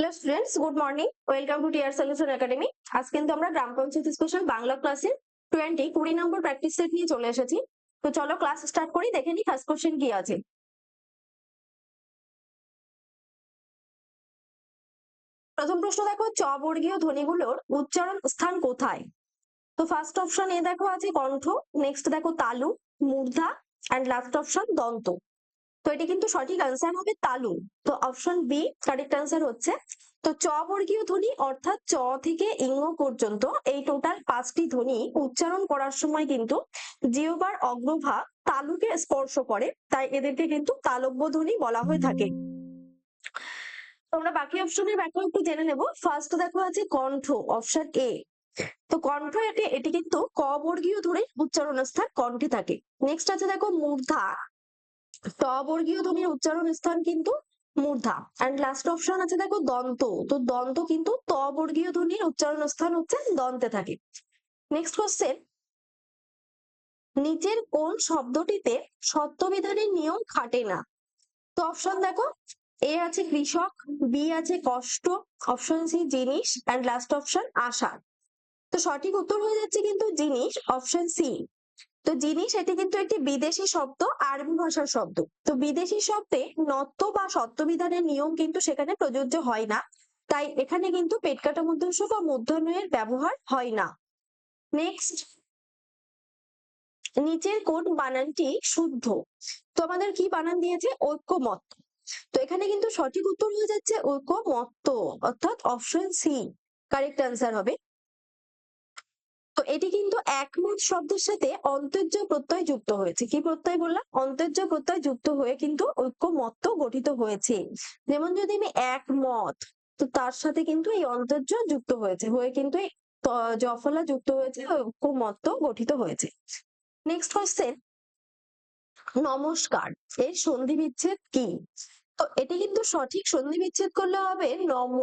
Hello students, good morning. Welcome to TR solution academy. আজ কিন্তু আমরা গ্রাম পঞ্চায়েত স্পেশাল বাংলা ক্লাসে 20 নম্বর প্র্যাকটিস সেট নিয়ে চলে এসেছি। তো চলো ক্লাস স্টার্ট করি, দেখে নি ফার্স্ট কোশ্চেন কি আছে। প্রথম প্রশ্ন দেখো, চ বর্গীয় ধ্বনিগুলোর উচ্চারণ স্থান কোথায়? তো ফার্স্ট অপশন এ দেখো আছে কণ্ঠ, নেক্সট দেখো তালু, মূর্ধা, এন্ড লাস্ট অপশন দন্ত। তো এটি কিন্তু সঠিক আনসার হবে তালু। তো অপশন বি কারেক্ট আনসার হচ্ছে। তো চ বর্গীয় ধ্বনি অর্থাৎ চ থেকে ইং পর্যন্ত এই টোটাল 5টি ধ্বনি উচ্চারণ করার সময় কিন্তু জিহ্বার অগ্রভাগ তালুকে স্পর্শ করে, তাই এদেরকে কিন্তু তালব্য ধ্বনি বলা হয়ে থাকে। তোমরা বাকি অপশনের ব্যাখ্যা একটু জেনে নেব। ফার্স্ট দেখো আছে কণ্ঠ, অপশন এ। তো কণ্ঠ এটি কিন্তু ক বর্গীয় ধ্বনির উচ্চারণ স্থান কণ্ঠে থাকে। নেক্সট আছে দেখো মূর্ধা, ত বর্গীয় ধ্বনির উচ্চারণ স্থান কিন্তু মূর্ধা। এন্ড লাস্ট অপশন আছে দেখো দন্ত, তো দন্ত কিন্তু ত বর্গীয় ধ্বনির উচ্চারণ স্থান হচ্ছে দন্তে থাকে। নেক্সট কোশ্চেন, নিচের কোন শব্দটিতে সত্যবিধানের নিয়ম খাটে না? তো অপশন দেখো, এ আছে কৃষক, বি আছে কষ্ট, অপশন সি জিনিস, এন্ড লাস্ট অপশন আশা। তো সঠিক উত্তর হয়ে যাচ্ছে কিন্তু জিনিস, অপশন সি। তো জিনিস এটি কিন্তু একটি বিদেশি শব্দ, আরবি ভাষার শব্দ। তো বিদেশি শব্দে নত্ব বা সত্যবিধানের নিয়ম কিন্তু সেখানে প্রযোজ্য হয় না, তাই এখানে কিন্তু পেট কাটা মধ্যাংশ বা মূর্ধন্যের ব্যবহার হয় না। নেক্সট, নিচের কোন বানানটি শুদ্ধ? তো আমাদের কি বানান দিয়েছে? ঐক্যমত। তো এখানে কিন্তু সঠিক উত্তর হয়ে যাচ্ছে ঐক্যমত্ত, অর্থাৎ অপশন সি কারেক্ট আনসার হবে। তো এটি কিন্তু একমত শব্দের সাথে অন্তর্য প্রত্যয় যুক্ত হয়েছে। কি প্রত্যয় বললাম? অন্তর্য প্রত্যয় যুক্ত হয়ে কিন্তু ঐক্যমত্য গঠিত হয়েছে। যেমন যদি আমি একমত, তো তার সাথে কিন্তু এই অন্তর্য যুক্ত হয়েছে, হয়ে কিন্তু এই জফলা যুক্ত হয়েছে, ঐক্যমত্য গঠিত হয়েছে। নেক্সট কোশ্চেন, নমস্কার এর সন্ধি বিচ্ছেদ কি? তো এটি কিন্তু সঠিক সন্ধি বিচ্ছেদ করলে হবে নম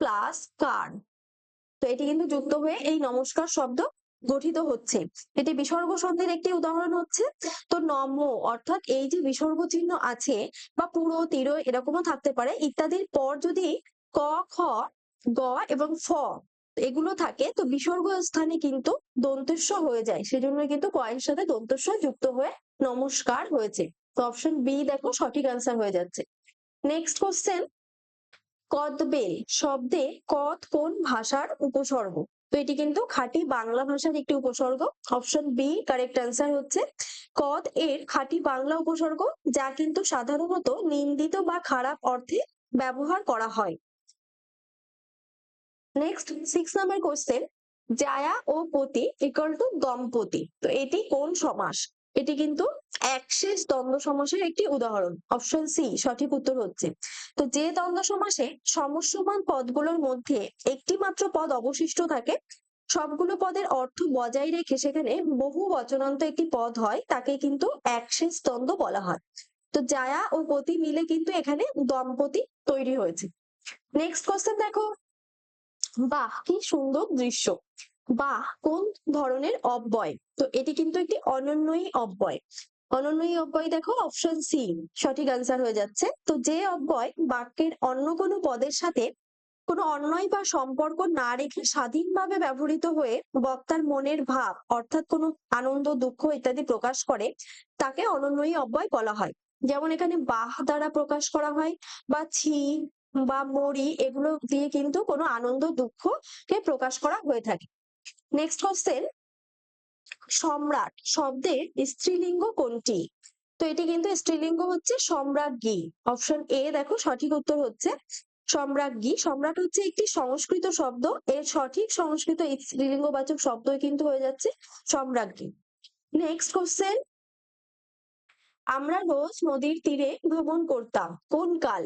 প্লাস কার। তো এটি কিন্তু যুক্ত হয়ে এই নমস্কার শব্দ গঠিত হচ্ছে। এটি বিসর্গ সন্ধির একটি উদাহরণ হচ্ছে। তো নম অর্থাৎ এই যে বিসর্গ চিহ্ন আছে বা পুরো তীর এরকমও থাকতে পারে ইত্যাদির পর যদি ক, খ, গ এবং ফ এগুলো থাকে, তো বিসর্গ স্থানে কিন্তু দন্তেস্ব হয়ে যায়, সেজন্য কিন্তু ক এর সাথে দন্তেস্ব যুক্ত হয়ে নমস্কার হয়েছে। তো অপশন বি দেখো সঠিক আনসার হয়ে যাচ্ছে। নেক্সট কোশ্চেন, কদবেল শব্দে কদ কোন ভাষার উপসর্গ? তো এটি কিন্তু খাঁটি বাংলা ভাষার একটি উপসর্গ। অপশন বি কারেক্ট আনসার হচ্ছে। কদ এর খাঁটি বাংলা উপসর্গ, যা কিন্তু সাধারণত নিন্দিত বা খারাপ অর্থে ব্যবহার করা হয়। নেক্সট 6 নাম্বার কোশ্চেন, জায়া ও পতি ইকুয়াল টু দম্পতি। তো এটি কোন সমাস? এটি কিন্তু একশেষ দ্বন্দ্ব সমাসের একটি উদাহরণ। অপশন সি সঠিক উত্তর হচ্ছে। তো যে দ্বন্দ্ব সমাসে সমস্যমান পদগুলোর মধ্যে একটি মাত্র পদ অবশিষ্ট থাকে, সবগুলো পদের অর্থ বজায় রেখে সেখানে বহু বচনান্ত একটি পদ হয়, তাকে কিন্তু একশেষ দ্বন্দ্ব বলা হয়। তো জায়া ও পতি মিলে কিন্তু এখানে দম্পতি তৈরি হয়েছে। নেক্সট কোশ্চেন দেখো, বাহ কি সুন্দর দৃশ্য। বাহ কোন ধরনের অব্যয়? তো এটি কিন্তু একটি অনন্যই অব্যয়। অনন্যই অব্যয় দেখো অপশন সি সঠিক আনসার হয়ে যাচ্ছে। তো যে অব্যয় বাক্যের অন্য কোনো পদের সাথে কোনো অন্যয় বা সম্পর্ক না রেখে স্বাধীনভাবে ব্যবহৃত হয়ে বক্তার মনের ভাব অর্থাৎ কোনো আনন্দ, দুঃখ ইত্যাদি প্রকাশ করে, তাকে অনন্যই অব্যয় বলা হয়। যেমন এখানে বাহ দ্বারা প্রকাশ করা হয়, বা ছি বা মরি এগুলো দিয়ে কিন্তু কোনো আনন্দ দুঃখকে প্রকাশ করা হয়ে থাকে। নেক্সট কোশ্চেন, সম্রাট শব্দের স্ত্রীলিঙ্গ কোনটি? তো এটি কিন্তু স্ত্রীলিঙ্গ হচ্ছে সম্রাজ্ঞী। অপশন এ দেখো সঠিক উত্তর হচ্ছে সম্রাজ্ঞী। সম্রাট হচ্ছে একটি সংস্কৃত শব্দ, এর সঠিক সংস্কৃত স্ত্রীলিঙ্গবাচক শব্দ কিন্তু হয়ে যাচ্ছে সম্রাজ্ঞী। নেক্সট কোশ্চেন, আমরা রোজ নদীর তীরে ভ্রমণ করতাম কোন কাল?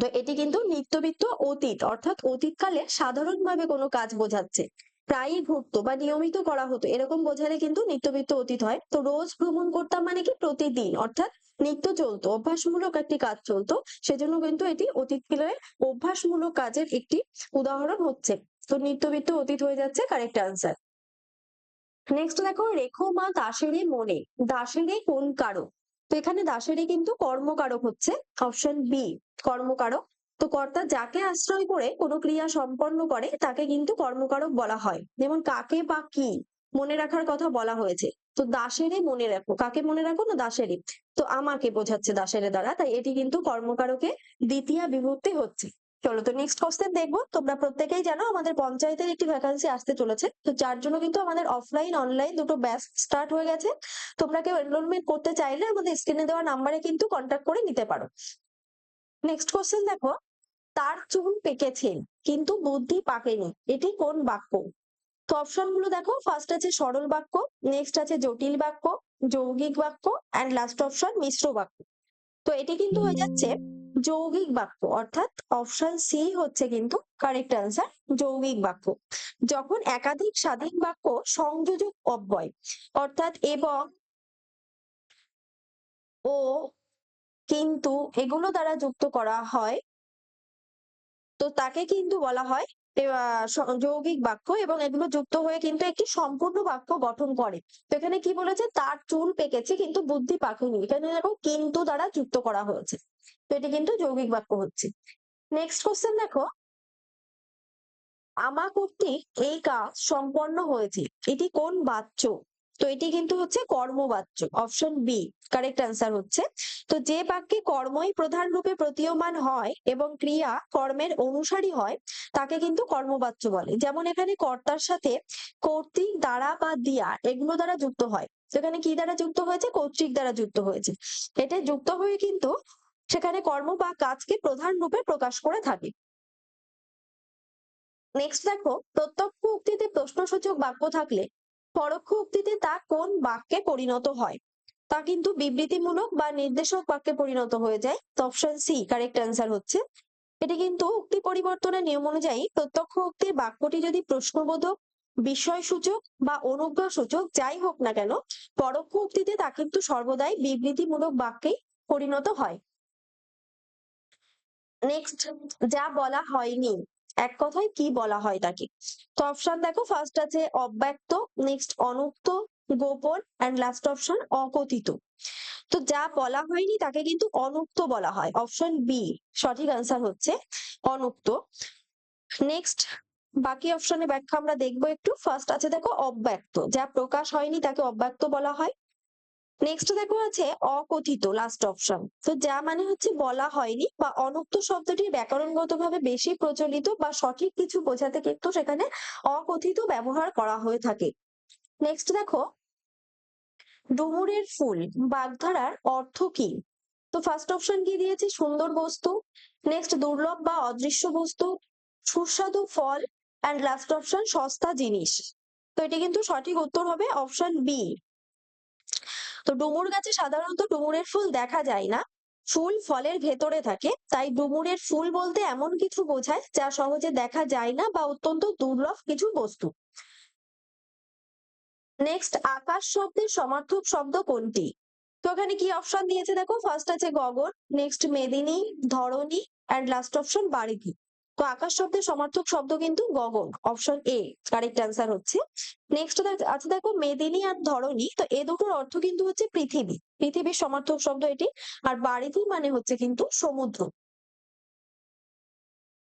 তো এটি কিন্তু নিত্যবিত্ত অতীত, অর্থাৎ অতীতকালে সাধারণভাবে কোনো কাজ বোঝাচ্ছে। প্রায়ই ঘটতো বা নিয়মিত করা হতো এরকম বোঝালে কিন্তু নিত্যবিত্ত অতীত হয়। তো রোজ ভ্রমণ করতাম মানে কি প্রতিদিন, অর্থাৎ নিত্য চলতো, অভ্যাসমূলক একটি কাজ চলতো, সেজন্য কিন্তু এটি অতীতকালে অভ্যাসমূলক কাজের একটি উদাহরণ হচ্ছে। তো নিত্যবিত্ত অতীত হয়ে যাচ্ছে কারেক্ট আনসার। নেক্সট দেখো, রেখো মা দাসেরে মনে, দাসেরে কোন কারক? তো এখানে দাসেরে কিন্তু কর্মকারক হচ্ছে, অপশন বি কর্মকারক। তো কর্তা যাকে আশ্রয় করে কোনো ক্রিয়া সম্পন্ন করে তাকে কিন্তু কর্মকারক বলা হয়। যেমন কাকে বা কি মনে রাখার কথা বলা হয়েছে, তো দাসেরে মনে রাখো, কাকে মনে রাখো না দাসেরে, তো আমাকে বোঝাচ্ছে দাসেরে দ্বারা, তাই এটি কিন্তু কর্মকারকে দ্বিতীয়া বিভক্তি হচ্ছে। চলো তো নেক্সট কোশ্চেন দেখবো। তোমরা প্রত্যেকেই জানো আমাদের পঞ্চায়েতের একটি ভ্যাকান্সি আসতে চলেছে, তো যার জন্য কিন্তু আমাদের অফলাইন অনলাইন দুটো ব্যাচ স্টার্ট হয়ে গেছে। তোমরা কেউ এনরোলমেন্ট করতে চাইলে আমাদের স্ক্রিনে দেওয়া নাম্বারে কিন্তু কন্ট্যাক্ট করে নিতে পারো। নেক্সট কোশ্চেন দেখো, তার চুল পেকেছে কিন্তু বুদ্ধি পাকেনি, এটি কোন বাক্য? তো অপশন গুলো দেখো, ফার্স্ট আছে সরল বাক্য, নেক্সট আছে জটিল বাক্য, যৌগিক বাক্য, এন্ড লাস্ট অপশন মিশ্র বাক্য। তো এটি কিন্তু হয়ে যাচ্ছে যৌগিক বাক্য, অর্থাৎ অপশন সি হচ্ছে কিন্তু কারেক্ট আনসার, যৌগিক বাক্য। যখন একাধিক স্বাধীন বাক্য সংযোজক অব্যয় অর্থাৎ এবং, ও, কিন্তু এগুলো দ্বারা যুক্ত করা হয়, তো তাকে কিন্তু বলা হয় যৌগিক বাক্য, এবং এগুলো যুক্ত হয়ে কিন্তু একটি সম্পূর্ণ বাক্য গঠন করে। তো এখানে কি বলেছে, তার চুল পেকেছে কিন্তু বুদ্ধি পাকেনি, এখানে দেখো কিন্তু দ্বারা যুক্ত করা হয়েছে, তো এটি কিন্তু যৌগিক বাক্য হচ্ছে। নেক্সট কোশ্চেন দেখো, আমা কর্তৃক এই কাজ সম্পন্ন হয়েছে, এটি কোন বাচ্য? তো এটি কিন্তু হচ্ছে কর্মবাচ্য, অপশন বি কারেক্ট আনসার হচ্ছে। তো যে বাক্যে কর্মই প্রধান রূপে প্রতীয়মান হয় এবং ক্রিয়া কর্মের অনুসারী হয় তাকে কিন্তু কর্মবাচ্য বলে। যেমন এখানে কর্তার সাথে কর্তৃক, দ্বারা বা দিয়া এগুলো দ্বারা যুক্ত হয়, সেখানে কি দ্বারা যুক্ত হয়েছে, কর্তৃক দ্বারা যুক্ত হয়েছে, এটা যুক্ত হয়ে কিন্তু সেখানে কর্ম বা কাজকে প্রধান রূপে প্রকাশ করে থাকে। নেক্সট দেখো, প্রত্যক্ষ উক্তিতে প্রশ্নসূচক বাক্য থাকলে পরোক্ষ উক্তিতে তা কোন বাক্যে পরিণত হয়? তা কিন্তু বিবৃতিমূলক বা নির্দেশক বাক্যে পরিণত হয়ে যায়, অপশন সি কারেক্ট অ্যান্সার হচ্ছে। এটি কিন্তু উক্তি পরিবর্তনের নিয়ম অনুযায়ী প্রত্যক্ষ উক্তির বাক্যটি যদি প্রশ্নবোধক, বিষয়সূচক বা অনুজ্ঞাসূচক যাই হোক না কেন, পরোক্ষ উক্তিতে তা কিন্তু সর্বদাই বিবৃতিমূলক বাক্যে পরিণত হয়। নেক্সট, যা বলা হয়নি, এক কথায় কি বলা হয় তাকে? তো অপশন দেখো, ফার্স্ট আছে অব্যক্ত, নেক্সট অনুক্ত, গোপন, এন্ড লাস্ট অপশন অকথিত। তো যা বলা হয়নি তাকে কিন্তু অনুক্ত বলা হয়, অপশন বি সঠিক আনসার হচ্ছে অনুক্ত। নেক্সট, বাকি অপশনের ব্যাখ্যা আমরা দেখবো একটু। ফার্স্ট আছে দেখো অব্যক্ত, যা প্রকাশ হয়নি তাকে অব্যক্ত বলা হয়। নেক্সট দেখো আছে অকথিত, লাস্ট অপশন। তো যা মানে হচ্ছে বলা হয়নি, বা অনুক্ত শব্দটি ব্যাকরণগতভাবে বেশি প্রচলিত বা সঠিক কিছু বোঝাতে কিন্তু সেখানে অকথিত ব্যবহার করা হয়ে থাকে। নেক্সট দেখো, ডুমুরের ফুল বাগধারার অর্থ কি? তো ফার্স্ট অপশন কি দিয়েছে, সুন্দর বস্তু, নেক্সট দুর্লভ বা অদৃশ্য বস্তু, সুস্বাদু ফল, এন্ড লাস্ট অপশন সস্তা জিনিস। তো এটি কিন্তু সঠিক উত্তর হবে অপশন বি। তো ডুমুর গাছে সাধারণত ডুমুরের ফুল দেখা যায় না, ফুল ফলের ভেতরে থাকে, তাই ডুমুরের ফুল বলতে এমন কিছু বোঝায় যা সহজে দেখা যায় না বা অত্যন্ত দুর্লভ কিছু বস্তু। নেক্সট, আকাশ শব্দের সমার্থক শব্দ কোনটি? তো এখানে কি অপশন দিয়েছে দেখো, ফার্স্ট আছে গগন, next Medini, Dharani, and last option বারিধি। তো আকাশ শব্দের সমার্থক শব্দ কিন্তু গগন, অপশন এ কারেক্ট অ্যান্সার হচ্ছে। নেক্সট আছে দেখো মেদিনী আর ধরণী, তো এ দুটোর অর্থ কিন্তু হচ্ছে পৃথিবী, পৃথিবীর সমার্থক শব্দ এটি। আর বারিধি মানে হচ্ছে কিন্তু সমুদ্র।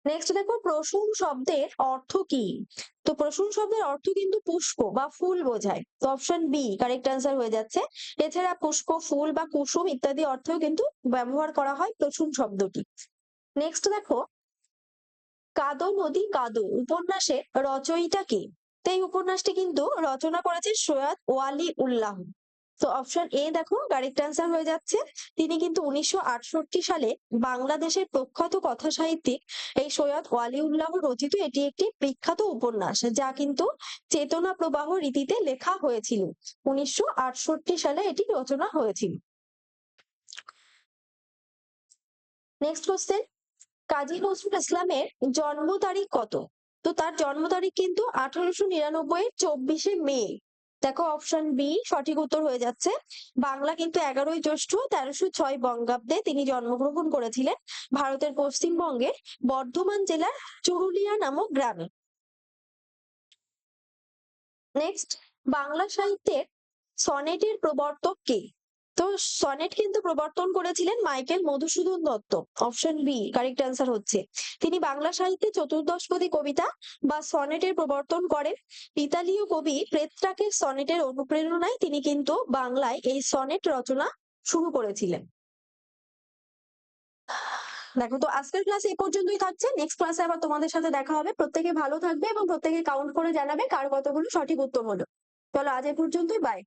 নেক্সট দেখো, প্রসূন শব্দের অর্থ কি? তো প্রসূন শব্দের অর্থ কিন্তু পুষ্প বা ফুল বোঝায়, তো অপশন বি কারেক্ট অ্যান্সার হয়ে যাচ্ছে। এছাড়া পুষ্প, ফুল বা কুসুম ইত্যাদি অর্থেও কিন্তু ব্যবহার করা হয় প্রসূন শব্দটি। নেক্সট দেখো, কাদো নদী কাদো উপন্যাসের রচয়িতা কে? তো এই উপন্যাসটি কিন্তু রচনা করেছে সৈয়দ ওয়ালি উল্লাহ। তো অপশন এ দেখো কারেক্ট অ্যান্সার হয়ে যাচ্ছে। তিনি কিন্তু 1968 সালে বাংলাদেশের প্রখ্যাত কথা সাহিত্যিক এই সৈয়দ ওয়ালিউল্লাহ রচিত এটি একটি বিখ্যাত উপন্যাস, যা কিন্তু চেতনা প্রবাহ রীতিতে লেখা হয়েছিল। 1968 সালে এটি রচনা হয়েছিল। নেক্সট কোশ্চেন, কাজী নজরুল ইসলামের জন্ম তারিখ কত? তো তার জন্ম তারিখ কিন্তু 1899 24শে মে। দেখো অপশন বি সঠিক উত্তর হয়ে যাচ্ছে। বাংলা কিন্তু 11ই জ্যৈষ্ঠ 1306 বঙ্গাব্দে তিনি জন্মগ্রহণ করেছিলেন ভারতের পশ্চিমবঙ্গের বর্ধমান জেলার চুরুলিয়া নামক গ্রামে। নেক্সট, বাংলা সাহিত্যের সনেটের প্রবর্তক কে? তো সনেট কিন্তু প্রবর্তন করেছিলেন Michael Madhusudan Dutt. Option B correct answer হচ্ছে। তিনি বাংলা সাহিত্যে চতুর্দশপদী কবিতা বা সনেটের প্রবর্তন করেন। ইতালীয় কবি পেত্রাকের সনেটের অনুপ্রেরণায় তিনি কিন্তু বাংলায় এই সনেট রচনা শুরু করেছিলেন। দেখো, তো আজকের ক্লাস এই পর্যন্তই থাকছে। নেক্সট ক্লাসে আবার তোমাদের সাথে দেখা হবে। প্রত্যেকে ভালো থাকবে এবং প্রত্যেকে কাউন্ট করে জানাবে কার কতগুলো সঠিক উত্তর হলো। চলো আজ এই পর্যন্তই, বাই।